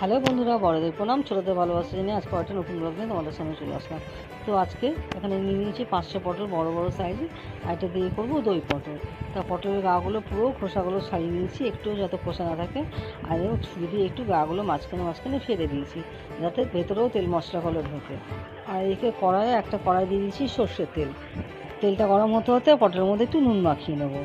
Hello বন্ধুরা, বড়দের প্রণাম, ছোটোদের ভালোবাসা জানিয়ে আজকে একটা নতুন ব্লগ নিয়ে তোমাদের সামনে চলে আসলাম। তো আজকে এখানে নিয়ে নিয়েছি 500 পটল, বড় বড় সাইজে। আর এটা দিয়ে করবো দই পটল। তা পটলের গাগুলো পুরো খোসাগুলো ছাড়িয়ে নিয়েছি, একটু যাতে খোসা না থাকে। আর এবার ছুরি দিয়ে একটু গাগুলো মাঝখানে ফেলে দিয়েছি, যাতে ভেতরেও তেল মশলাগুলো ঢোকে। আর এদিকে একটা কড়াই দিয়ে দিয়েছি সর্ষের তেল। তেলটা গরম হতে হতে পটলের মধ্যে একটু নুন মাখিয়ে নেবো।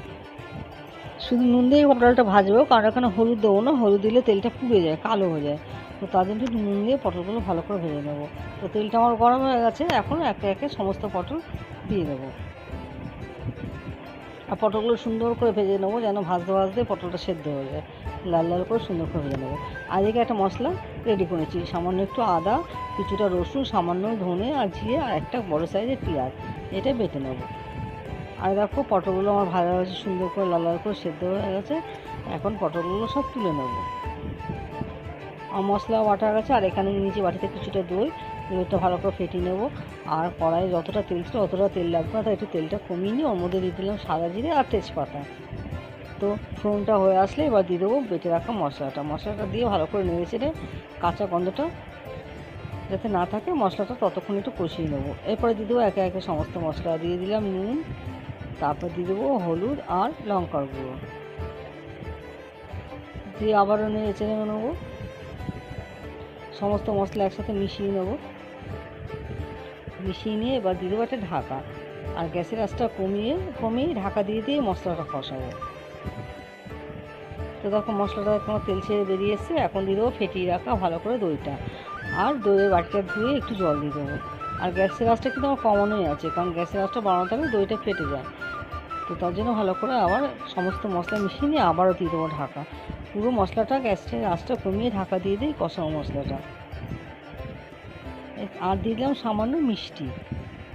শুধু নুন দিয়ে পটলটা ভাজবো, কারণ এখানে হলুদ দেবো না, হলুদ দিলে তেলটা পুড়ে যায়, কালো হয়ে যায়। তো তার জন্য একটু নুন দিয়ে পটলগুলো ভালো করে ভেজে নেবো। তো তেলটা আমার গরম হয়ে গেছে, এখন একে একে সমস্ত পটল দিয়ে দেবো। আর পটলগুলো সুন্দর করে ভেজে নেবো, যেন ভাজতে ভাজতে পটলটা সেদ্ধ হয়ে যায়। লাল লাল করে সুন্দর করে ভেজে নেবো। আর এদিকে একটা মশলা রেডি করেছি, সামান্য একটু আদা, কিছুটা রসুন, সামান্য ধনে আর জিরে, আর একটা বড়ো সাইজের পেঁয়াজ, এটা বেটে নেবো। আর দেখো পটলগুলো আমার ভাজা ভাজা সুন্দর করে লাল লাল করে সেদ্ধ হয়ে গেছে। এখন পটলগুলো সব তুলে নেবো। আর মশলা বাটা গেছে। আর এখানে নিয়েছি বাটিতে কিছুটা দইটা ভালো করে ফেটিয়ে নেবো। আর কড়াইয়ে যতটা তেল ছিল অতটা তেল লাগবে না, তাই একটু তেলটা কমিয়ে নিয়ে ওর মধ্যে দিয়ে দিলাম সাদা জিরে আর তেজপাতা। তো ফোড়নটা হয়ে আসলে এবার দিয়ে দেবো বেটে রাখা মশলাটা দিয়ে ভালো করে নেড়ে চেড়ে কাঁচা গন্ধটা যাতে না থাকে মশলাটা ততক্ষণ একটু কষিয়ে নেবো। এরপরে দিয়ে দেবো একে একে সমস্ত মশলা। দিয়ে দিলাম নুন, তারপর দিয়ে দেবো হলুদ আর লঙ্কার গুঁড়ো, দিয়ে আবারও নেড়ে চেড়ে নেবো। সমস্ত মশলা একসাথে মিশিয়ে নিয়ে এবার দিয়ে দেবো একটা ঢাকা। আর গ্যাসের আঁচটা কমিয়ে ঢাকা দিয়ে মশলাটা কষাবো। তো দেখো মশলাটা এখন তেল ছেড়ে বেরিয়ে এসছে। এখন দিয়ে দেবো ফেটিয়ে রাখা ভালো করে দইটা। আর দইয়ের বাটিটা ধুয়ে একটু জল দিয়ে দেবো। আর গ্যাসের আঁচটা কিন্তু আমার কমানোই আছে, কারণ গ্যাসের আঁচটা বাড়ানো থাকলে দইটা ফেটে যায়। তো তার জন্য ভালো করে আবার সমস্ত মশলা মিশিয়ে নিয়ে আবারও দিয়ে দেবো ঢাকা। পুরো মশলাটা গ্যাসের আঁচটা কমিয়ে ঢাকা দিয়ে দিই কষাবো মশলাটা। আর দিয়ে দিলাম সামান্য মিষ্টি,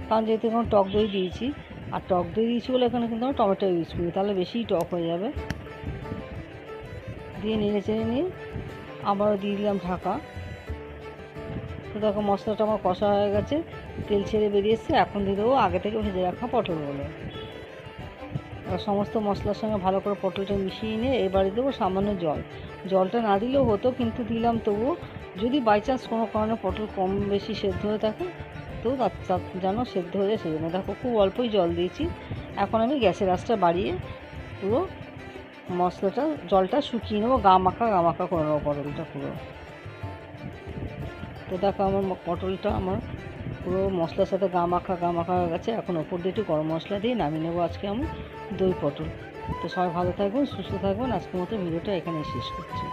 কারণ যেহেতু এখন টক দই দিয়েছি। আর টক দই দিয়েছি বলে এখানে কিন্তু আমি টমেটো ইউজ করি, তাহলে বেশিই টক হয়ে যাবে। দিয়ে নেড়ে চেড়ে নিয়ে আবারও দিয়ে দিলাম ঢাকা। তো দেখো মশলাটা আমার কষা হয়ে গেছে, তেল ছেড়ে বেরিয়ে এসছে। এখন দিয়ে দেবো আগে থেকে ভেজে রাখা পটলগুলো। আর সমস্ত মশলার সঙ্গে ভালো করে পটলটা মিশিয়ে নিয়ে এবারে দেবো সামান্য জলটা না দিলেও হতো, কিন্তু দিলাম তবুও। যদি বাই চান্স কোনো কারণে পটল কম বেশি সেদ্ধ হয়ে থাকে, তো যেন সেদ্ধ হয়ে যায়, সেজন্য দেখো খুব অল্পই জল দিয়েছি। এখন আমি গ্যাসের আঁচটা বাড়িয়ে পুরো জলটা শুকিয়ে নেবো, গা মাখা করে নেবো পটলটা পুরো। তো দেখো আমার পটলটা পুরো মশলার সাথে গা মাখা হয়ে গেছে। এখন ওপর দিয়ে একটু গরম মশলা দিয়ে নামিয়ে নেবো আজকে আমি দই পটল। তো সবাই ভালো থাকবেন, সুস্থ থাকবেন। আজকের মতো ভিডিওটা এখানেই শেষ করছি।